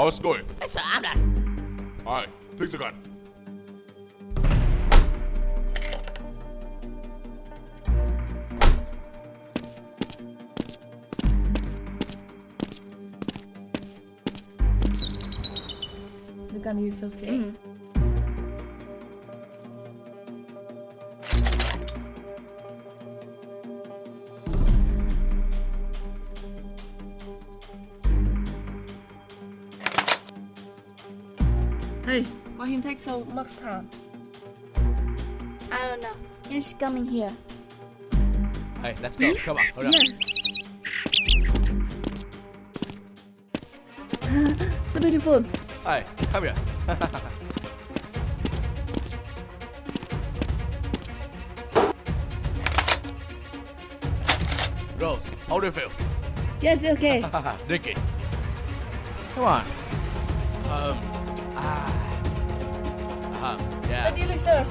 How's it going? Yes, sir, I'm done. Alright, take the gun. The gun is so scary. Hey, why him take so much time? I don't know. He's coming here. Hey, let's go. Come on, hold on. So beautiful. Hey, come here. Rose, how do you feel? Yes, okay. Nicky. Come on. Yeah. Delicious.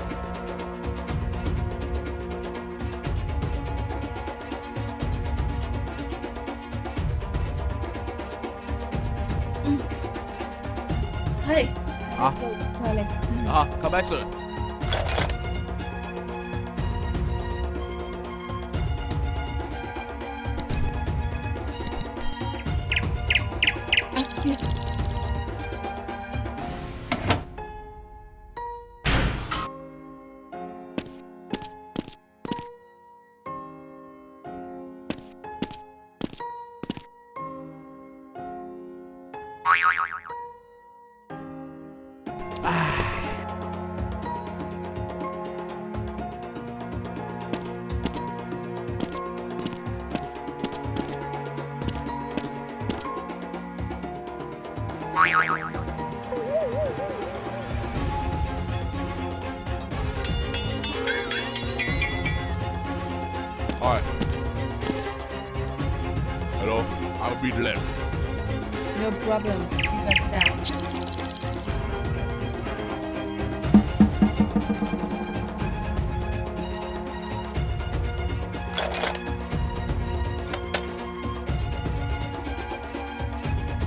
Hey. Huh? Go to the toilet. Come back soon. Alright. Hello, I'll be left. No problem. You guys sit down.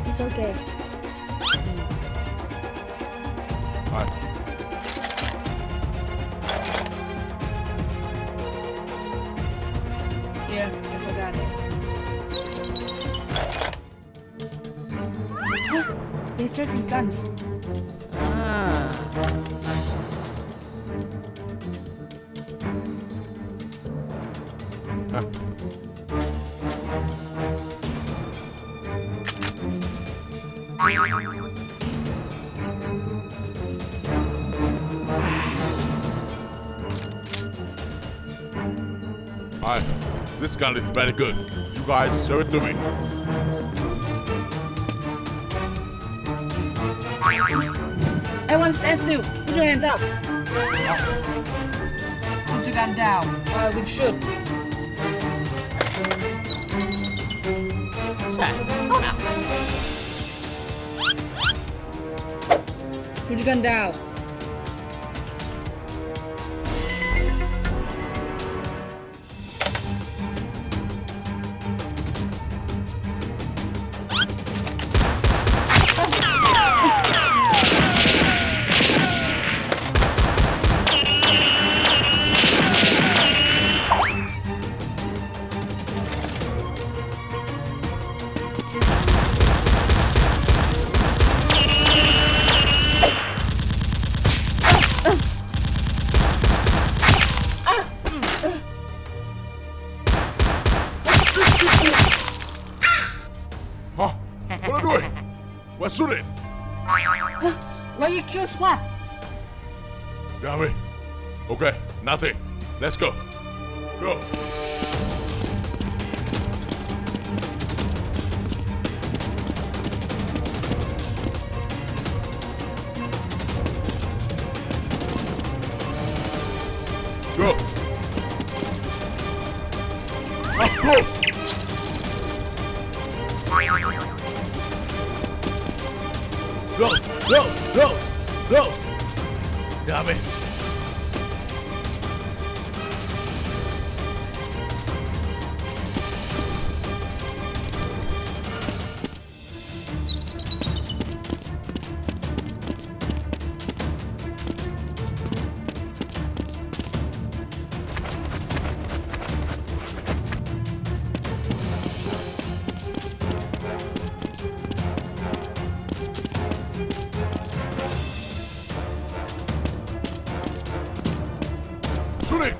It's okay. Alright. Here, I forgot it. They're checking guns. Alright, this gun is very good. You guys show it to me. Everyone stand still. Put your hands up. Put your gun down. Or we shoot. Sir, hold on. Put your gun down. Huh? What are you doing? We're shooting. Why you kill SWAT? Damn it. Okay, nothing. Let's go. Go. Go. Up close. Go, go, go, go. Damn it. Shoot it.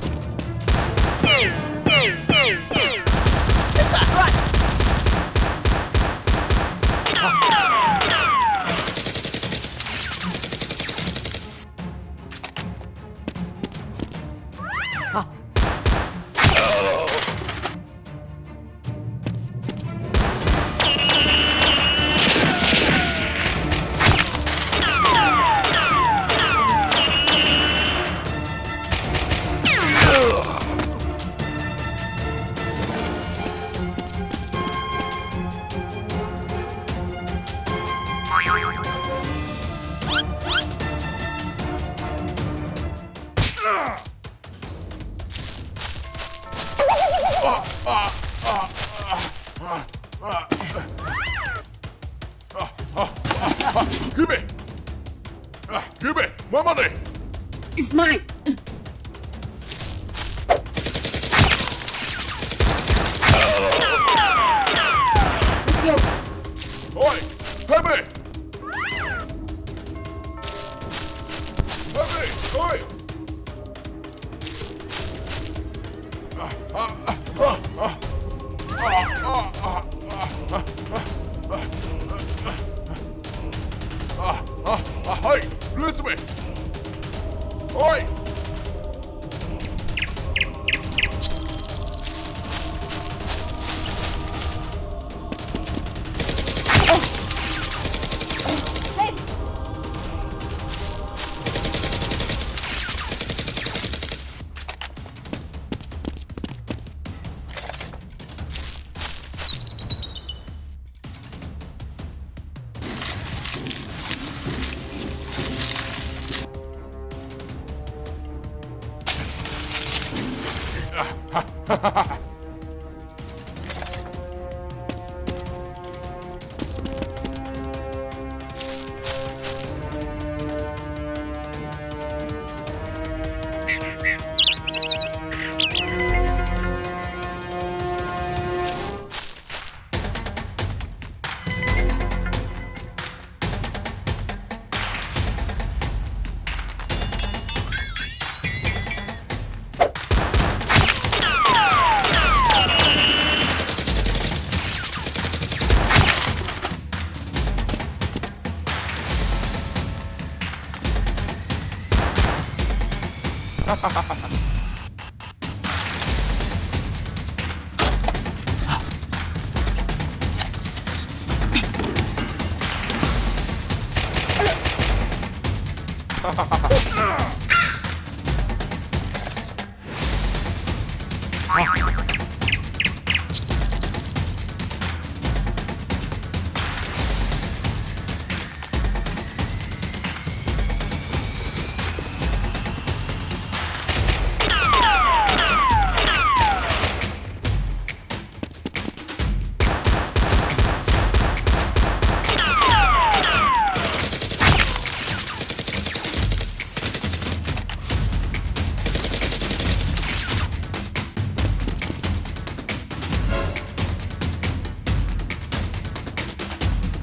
Give me. Give me my money. It's mine. Let's go. Oi, pay me. Pay me. Oi. Hey, release me. Oi. Hey.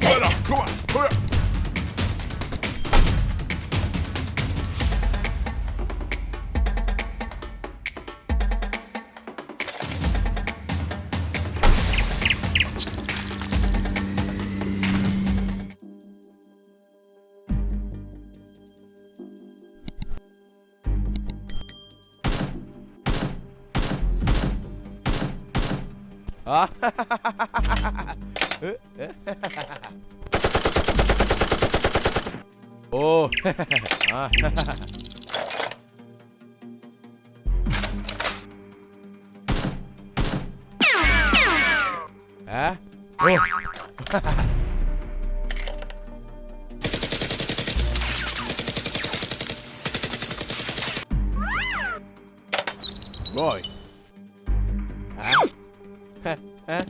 Come on, hurry up. Oh. Hả? Oh. Rồi. Hả? Hả?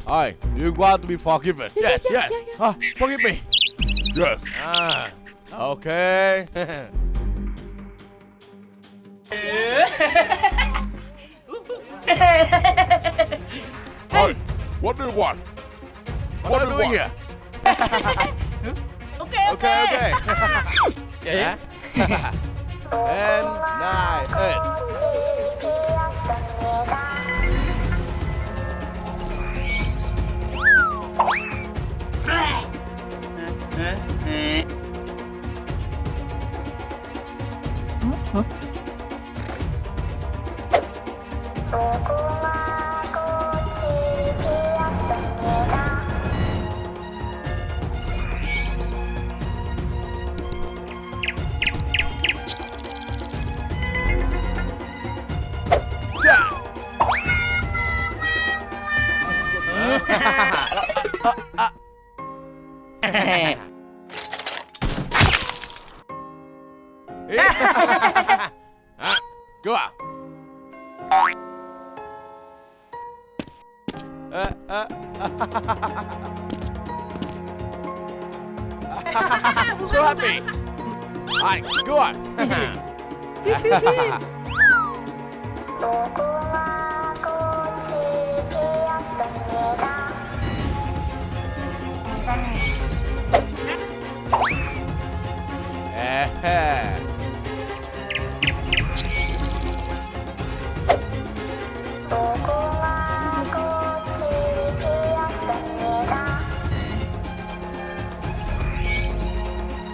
Hi, you want to be forgiven? Yes, yes. Forgive me. Yes. Okay. Hey, what do you want? What are you doing here? Okay. Okay. Yeah. And 9, 8. Go out. So happy. Alright, go on.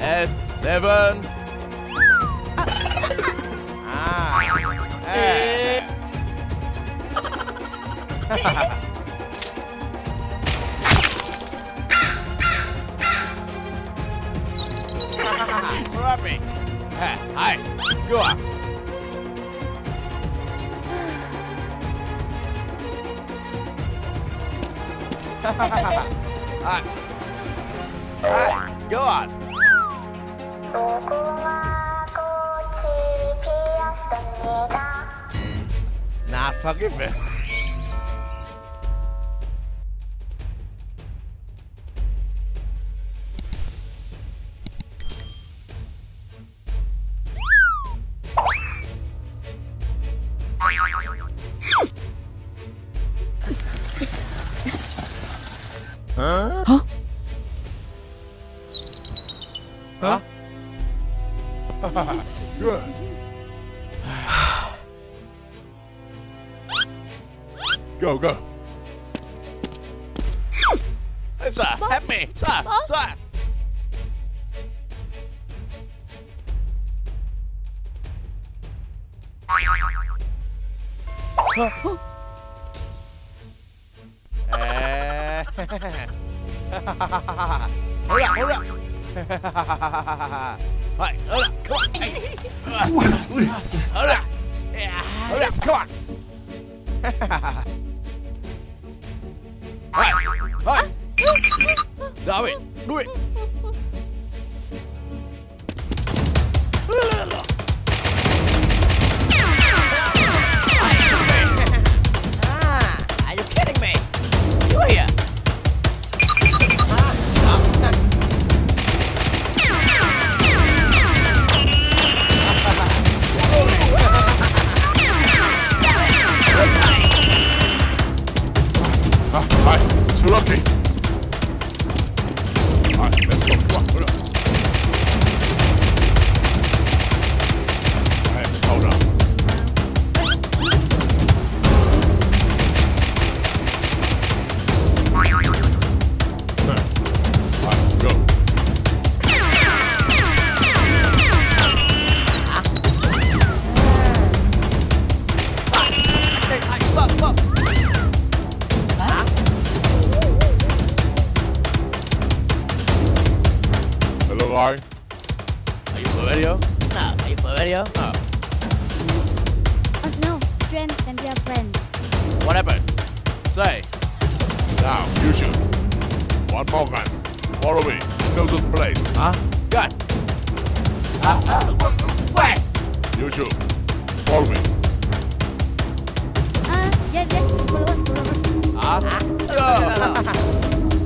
And 7. So happy. Hi, go on. Alright, go on. Not forgive me. Huh? Good. Go. Hey, sir, help me. Sir. Hold up. Hey, hold up, come on. Hey. Hold up. Hold up, come on. Hey. David, do it. Are you kidding me? You here? Hi, so lucky. Alright, let's go. Come on, hold up. Let's hold up. Alright, go. Look. Hello, Larry. Are you for video? No. Are you for video? No. Oh no, strength and your friend. Whatever. Say. Now, you shoot. One more guys. Follow me. Go to the place. Huh? Good. Wait. You shoot. Follow me. Yes, follow us.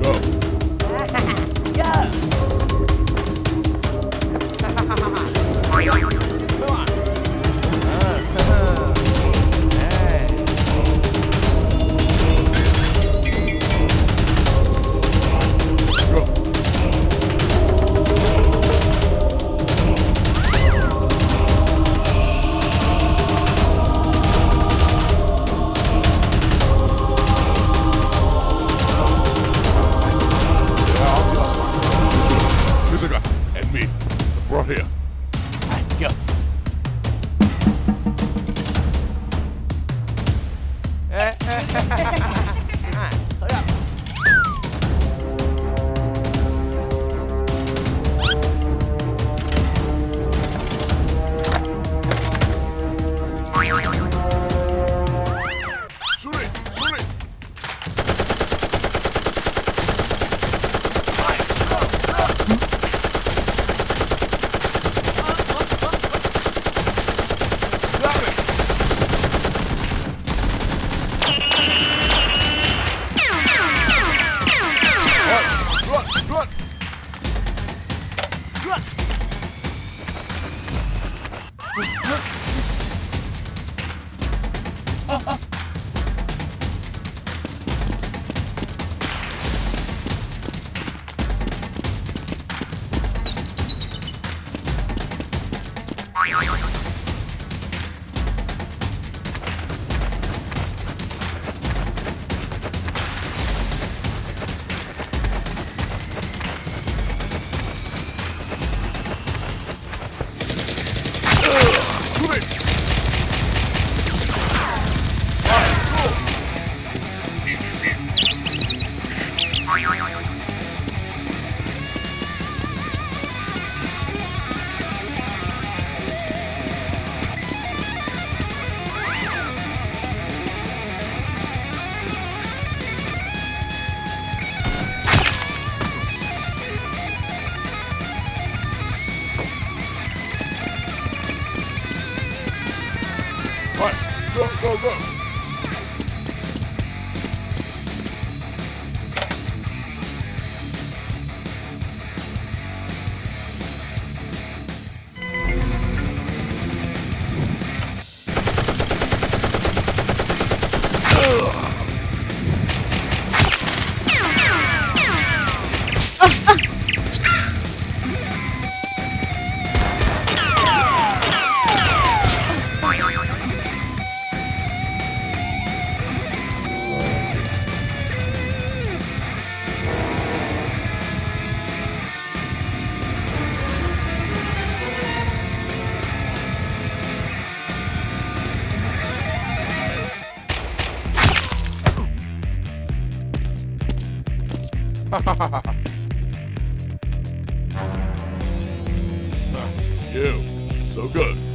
Go. Go. Come on. Right here. Alright, go. Alright, hold up. Shoot it! Shoot it! Got it! Run! Run! Run. Shoot it! Right, go, go, go! You, so good.